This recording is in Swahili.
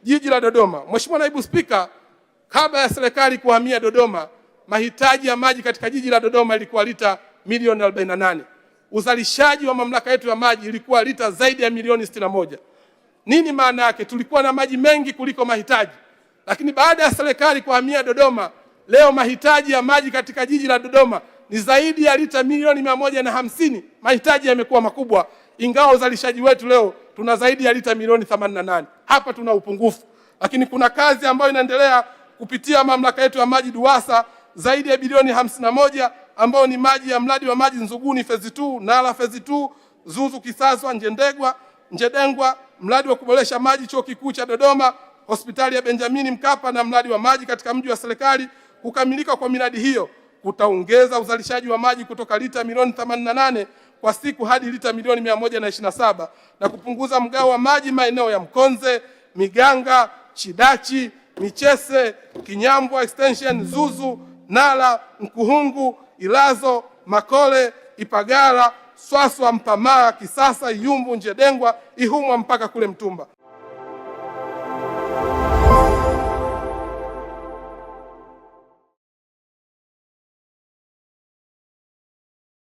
Jiji la Dodoma. Mheshimiwa Naibu Spika, kabla ya serikali kuhamia Dodoma, mahitaji ya maji katika jiji la Dodoma ilikuwa lita milioni 48. Uzalishaji wa mamlaka yetu ya maji ilikuwa lita zaidi ya milioni 61. Nini maana yake? Tulikuwa na maji mengi kuliko mahitaji. Lakini baada ya serikali kuhamia Dodoma, leo mahitaji ya maji katika jiji la Dodoma ni zaidi ya lita milioni 150. Mahitaji yamekuwa makubwa, ingawa uzalishaji wetu leo tuna zaidi ya lita milioni 88. Hapa tuna upungufu. Lakini kuna kazi ambayo inaendelea kupitia mamlaka yetu ya maji DUWASA, zaidi ya bilioni 51 ambao ni maji ya mradi wa maji Nzuguni phase 2, Nala phase 2, Zuzu Kisaswa, Njedengwa, mradi wa kuboresha maji chuo kikuu cha Dodoma, hospitali ya Benjamin Mkapa na mradi wa maji katika mji wa serikali. Kukamilika kwa miradi hiyo kutaongeza uzalishaji wa maji kutoka lita milioni 88 kwa siku hadi lita milioni 127 na kupunguza mgao wa maji maeneo ya Mkonze, Miganga, Chidachi, Michese, Kinyambwa extension, Zuzu, Nala, Mkuhungu, Ilazo, Makole, Ipagala, Swaswa, Mpamaa, Kisasa, Iyumbu, Njedengwa, Ihumwa mpaka kule Mtumba.